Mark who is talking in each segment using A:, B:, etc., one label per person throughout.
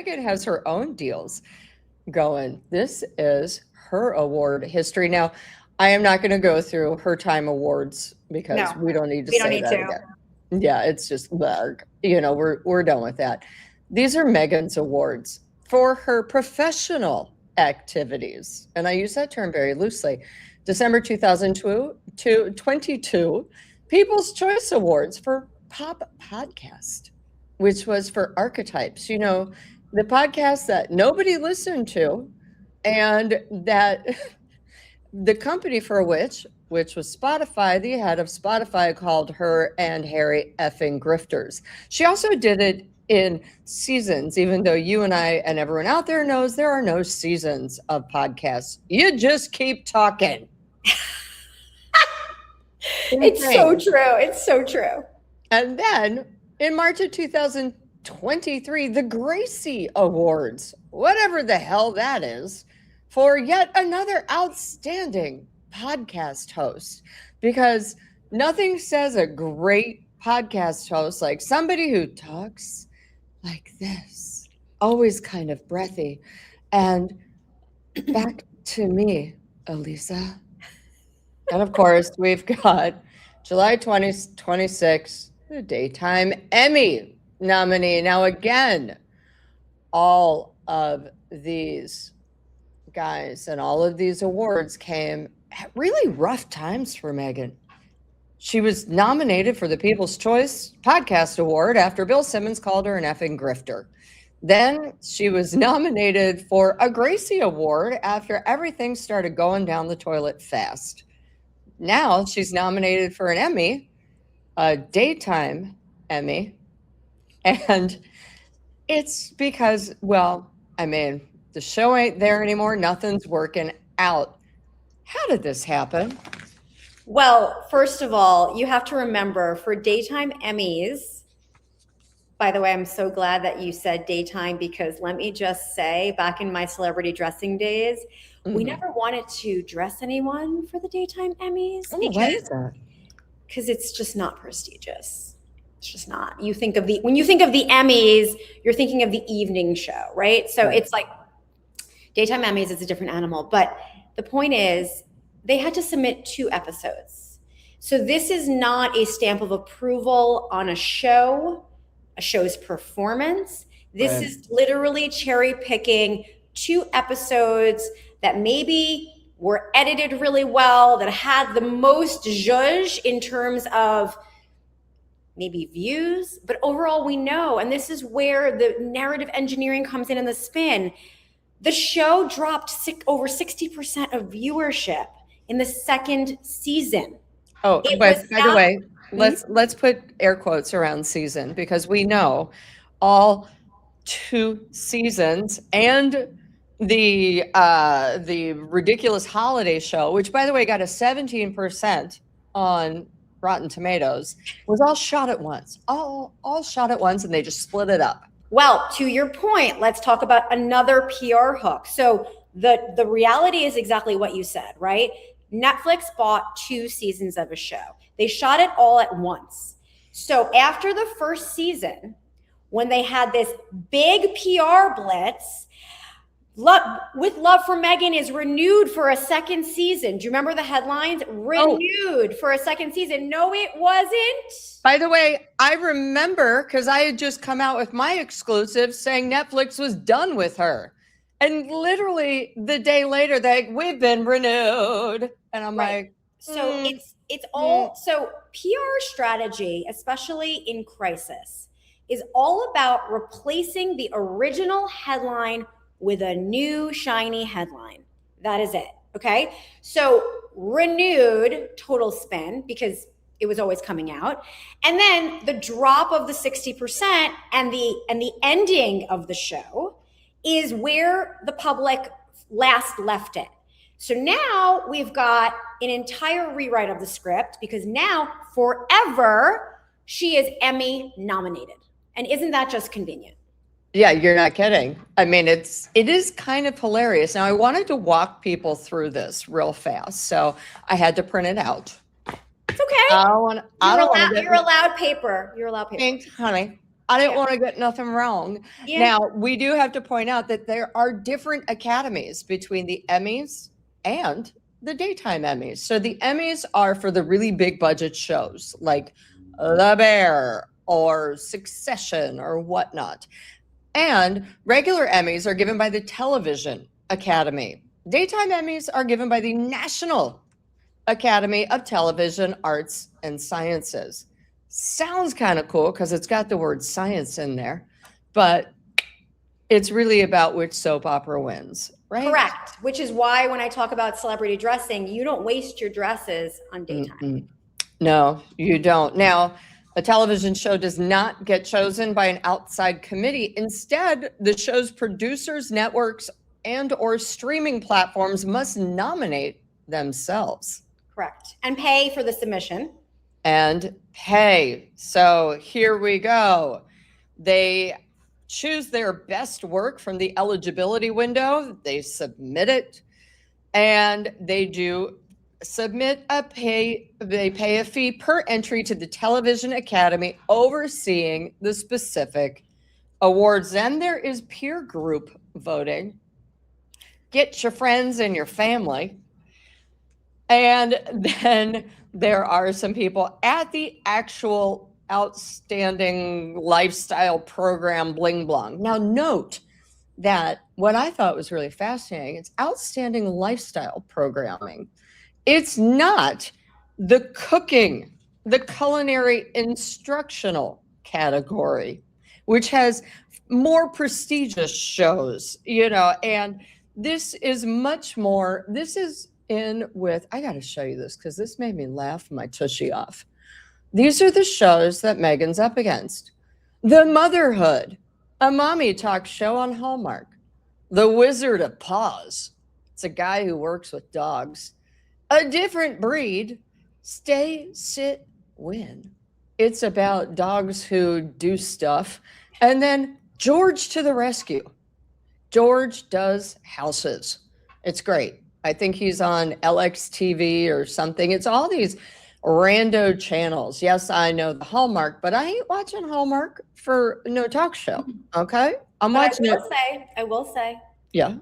A: Meghan has her own deals going. This is her award history. Now, I am not going to go through her Time Awards because we don't need to say that again. Yeah, it's just, we're done with that. These are Meghan's awards for her professional activities. And I use that term very loosely. December 2022, People's Choice Awards for Pop Podcast, which was for Archetypes. The podcast that nobody listened to, and that the company for which was Spotify, the head of Spotify called her and Harry effing grifters. She also did it in seasons, even though you and I and everyone out there knows there are no seasons of podcasts. You just keep talking.
B: It's so true. It's so true.
A: And then in March of 2023, the Gracie Awards, whatever the hell that is, for yet another outstanding podcast host, because nothing says a great podcast host like somebody who talks like this, always kind of breathy. And back to me, Aliza. And of course, we've got July 2026, the Daytime Emmy nominee. Now, again, all of these guys and all of these awards came at really rough times for Meghan. She was nominated for the People's Choice Podcast Award after Bill Simmons called her an effing grifter. Then she was nominated for a Gracie Award after everything started going down the toilet fast. Now she's nominated for an Emmy, a Daytime Emmy. And it's because, the show ain't there anymore. Nothing's working out. How did this happen?
B: Well, first of all, you have to remember for Daytime Emmys, by the way, I'm so glad that you said daytime, because let me just say, back in my celebrity dressing days, we never wanted to dress anyone for the Daytime Emmys.
A: Why is that?
B: Because it's just not prestigious. It's just not. When you think of the Emmys, you're thinking of the evening show, right? So It's like Daytime Emmys is a different animal. But the point is, they had to submit 2 episodes. So this is not a stamp of approval on a show's performance. This is literally cherry picking 2 episodes that maybe were edited really well, that had the most zhuzh in terms of maybe views, but overall we know, and this is where the narrative engineering comes in and the spin, the show dropped over 60% of viewership in the 2nd season.
A: Oh, but by the way, let's put air quotes around season, because we know all 2 seasons and the ridiculous holiday show, which by the way got a 17% on Rotten Tomatoes, was all shot at once. All shot at once, and they just split it up.
B: Well, to your point, let's talk about another PR hook. So the reality is exactly what you said, right? Netflix bought 2 seasons of a show. They shot it all at once. So after the first season, when they had this big PR blitz, With Love for Meghan is renewed for a 2nd season. Do you remember the headlines? Renewed for a 2nd season. No, it wasn't.
A: By the way, I remember, because I had just come out with my exclusive saying Netflix was done with her. And literally the day later, we've been renewed. And I'm like,
B: so it's all, so PR strategy, especially in crisis, is all about replacing the original headline with a new shiny headline. That is it. Okay. So renewed, total spin, because it was always coming out. And then the drop of the 60% and the ending of the show is where the public last left it. So now we've got an entire rewrite of the script, because now forever she is Emmy nominated. And isn't that just convenient?
A: Yeah, you're not kidding. I mean, it is kind of hilarious. Now, I wanted to walk people through this real fast, so I had to print it out.
B: It's okay.
A: You're
B: allowed paper. You're allowed paper.
A: Thanks, honey. I didn't want to get nothing wrong.
B: Yeah.
A: Now, we do have to point out that there are different academies between the Emmys and the daytime Emmys. So the Emmys are for the really big budget shows like The Bear or Succession or whatnot. And regular Emmys are given by the Television Academy. Daytime Emmys are given by the National Academy of Television Arts and Sciences. Sounds kind of cool because it's got the word science in there, but it's really about which soap opera wins, right?
B: Correct. Which is why when I talk about celebrity dressing, you don't waste your dresses on daytime.
A: Mm-mm. No, you don't. Now, a television show does not get chosen by an outside committee. Instead, the show's producers, networks, and or streaming platforms must nominate themselves.
B: Correct. And pay for the submission.
A: And pay. So here we go. They choose their best work from the eligibility window. They submit it, and they do submit they pay a fee per entry to the Television Academy overseeing the specific awards. Then there is peer group voting. Get your friends and your family. And then there are some people at the actual outstanding lifestyle program Bling Blong. Now note that what I thought was really fascinating, it's outstanding lifestyle programming. It's not the cooking, the culinary instructional category, which has more prestigious shows, and this is much more, this is in with, I got to show you this because this made me laugh my tushy off. These are the shows that Meghan's up against. The Motherhood, a mommy talk show on Hallmark. The Wizard of Paws. It's a guy who works with dogs. A Different Breed, Stay, Sit, Win. It's about dogs who do stuff. And then George to the Rescue. George does houses. It's great. I think he's on LXTV or something. It's all these rando channels. Yes, I know the Hallmark, but I ain't watching Hallmark for no talk show. Okay? I'm watching it.
B: I will say.
A: Yeah.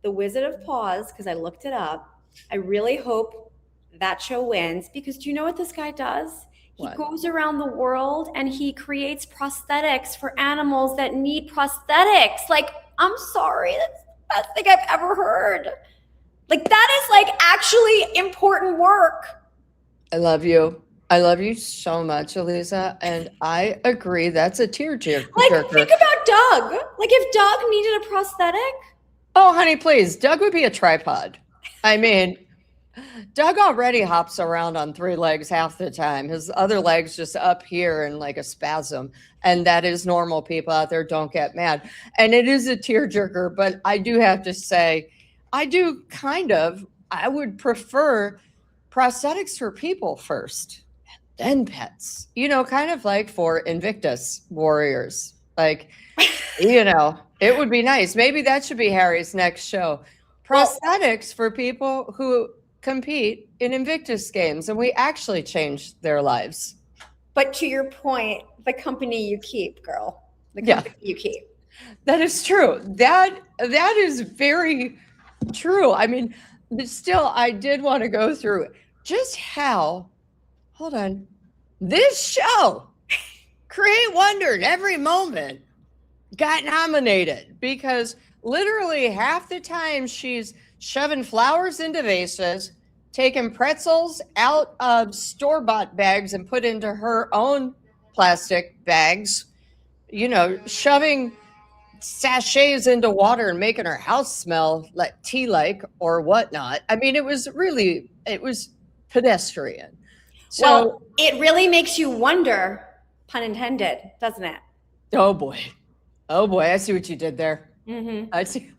B: The Wizard of Paws, because I looked it up. I really hope that show wins because do you know what this guy does? He goes around the world and he creates prosthetics for animals that need prosthetics. Like, I'm sorry, that's the best thing I've ever heard. Like, that is like actually important work.
A: I love you. I love you so much, Aliza. And I agree. That's a tearjerker.
B: Like, think about Doug. Like, if Doug needed a prosthetic.
A: Oh, honey, please. Doug would be a tripod. I mean, Doug already hops around on 3 legs half the time. His other leg's just up here in like a spasm. And that is normal. People out there, don't get mad. And it is a tearjerker. But I do have to say, I would prefer prosthetics for people first, then pets, kind of like for Invictus Warriors. Like, it would be nice. Maybe that should be Harry's next show. Prosthetics for people who compete in Invictus games, and we actually changed their lives.
B: But to your point, the company you keep, girl, the company you keep.
A: That is true. That is very true. I mean, but still, I did want to go through just how, this show, Create Wonder in Every Moment, got nominated because literally half the time she's shoving flowers into vases, taking pretzels out of store-bought bags and put into her own plastic bags, shoving sachets into water and making her house smell like tea-like or whatnot. I mean, it was pedestrian. So,
B: well, it really makes you wonder, pun intended, doesn't it?
A: Oh boy, I see what you did there.
B: Mm-hmm.
A: I see.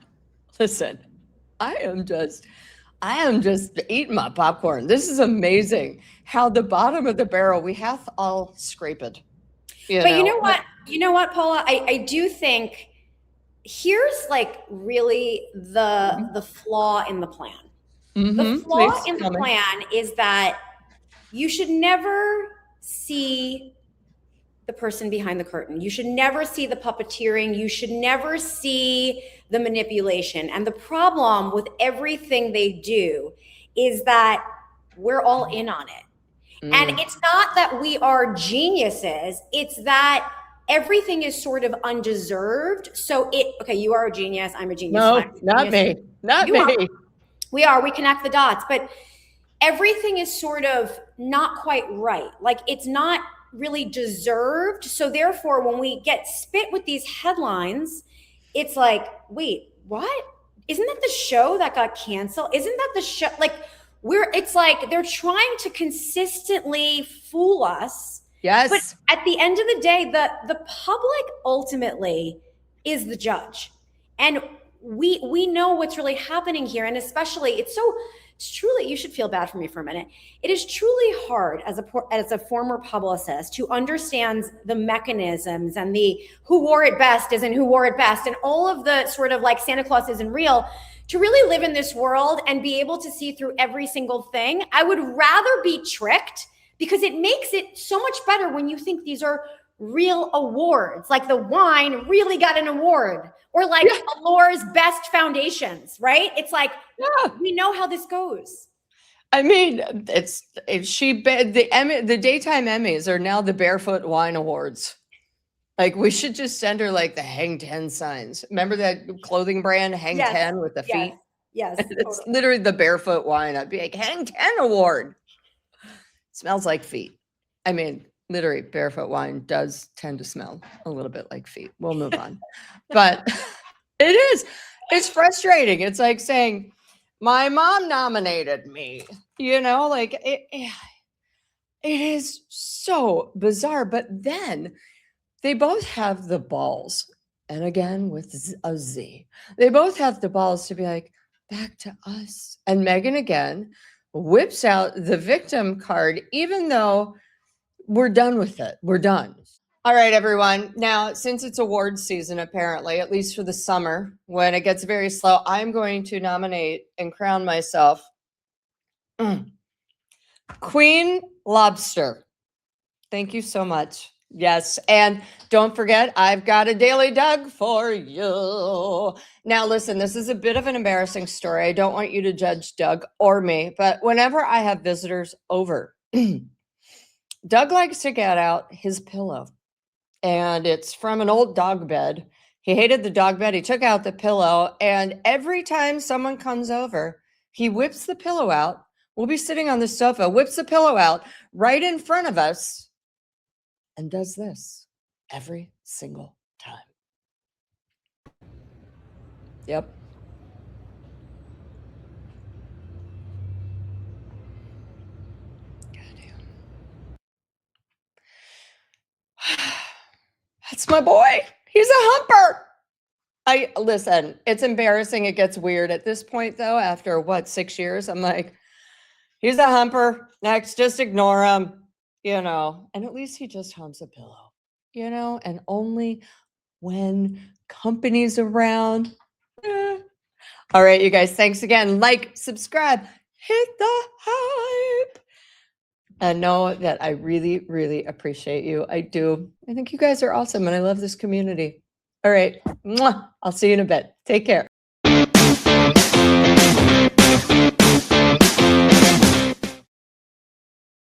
A: Listen, I am just eating my popcorn. This is amazing how the bottom of the barrel we have all scraped.
B: But you know what, Paula? I do think here's like really the flaw in the plan.
A: Mm-hmm.
B: The flaw in the plan is that you should never see the person behind the curtain. You should never see the puppeteering. You should never see the manipulation. And the problem with everything they do is that we're all in on it. And it's not that we are geniuses. It's that everything is sort of undeserved. So okay, you are a genius. I'm a genius.
A: No, not me. Not me.
B: We connect the dots, but everything is sort of not quite right. Like it's not really deserved. So therefore, when we get spit with these headlines, it's like, wait, what? Isn't that the show that got canceled? Isn't that the show? Like it's like they're trying to consistently fool us.
A: Yes.
B: But at the end of the day, the public ultimately is the judge. And we know what's really happening here. And especially it's truly, you should feel bad for me for a minute. It is truly hard as a former publicist to understand the mechanisms and the who wore it best isn't who wore it best and all of the sort of like Santa Claus isn't real, to really live in this world and be able to see through every single thing. I would rather be tricked, because it makes it so much better when you think these are real awards, like the wine really got an award, or like Allure's best foundations, right? It's like, we know how this goes.
A: I mean, the daytime Emmys are now the Barefoot Wine Awards. Like, we should just send her like the Hang 10 signs. Remember that clothing brand, Hang 10 with the feet?
B: Yes.
A: It's literally the Barefoot Wine. I'd be like, Hang 10 award. Smells like feet. I mean, literally, Barefoot Wine does tend to smell a little bit like feet. We'll move on. But it's frustrating. It's like saying, my mom nominated me, like it is so bizarre. But then they both have the balls. And again, with a Z, they both have the balls to be like, back to us. And Meghan again whips out the victim card, even though we're done with it. We're done. All right, everyone. Now, since it's awards season, apparently, at least for the summer, when it gets very slow, I'm going to nominate and crown myself Queen Lobster. Thank you so much. Yes. And don't forget, I've got a Daily Doug for you. Now, listen, this is a bit of an embarrassing story. I don't want you to judge Doug or me, but whenever I have visitors over, Doug likes to get out his pillow, and it's from an old dog bed. He hated the dog bed. He took out the pillow, and every time someone comes over, he whips the pillow out. We'll be sitting on the sofa, whips the pillow out right in front of us, and does this every single time. Yep. Goddamn. That's my boy. He's a humper. Listen, it's embarrassing. It gets weird at this point, though. After 6 years, I'm like, he's a humper. Next, just ignore him. And at least he just humps a pillow, and only when company's around. All right, you guys, thanks again. Like, subscribe, hit the hype. And know that I really, really appreciate you. I do. I think you guys are awesome, and I love this community. All right. Mwah. I'll see you in a bit. Take care.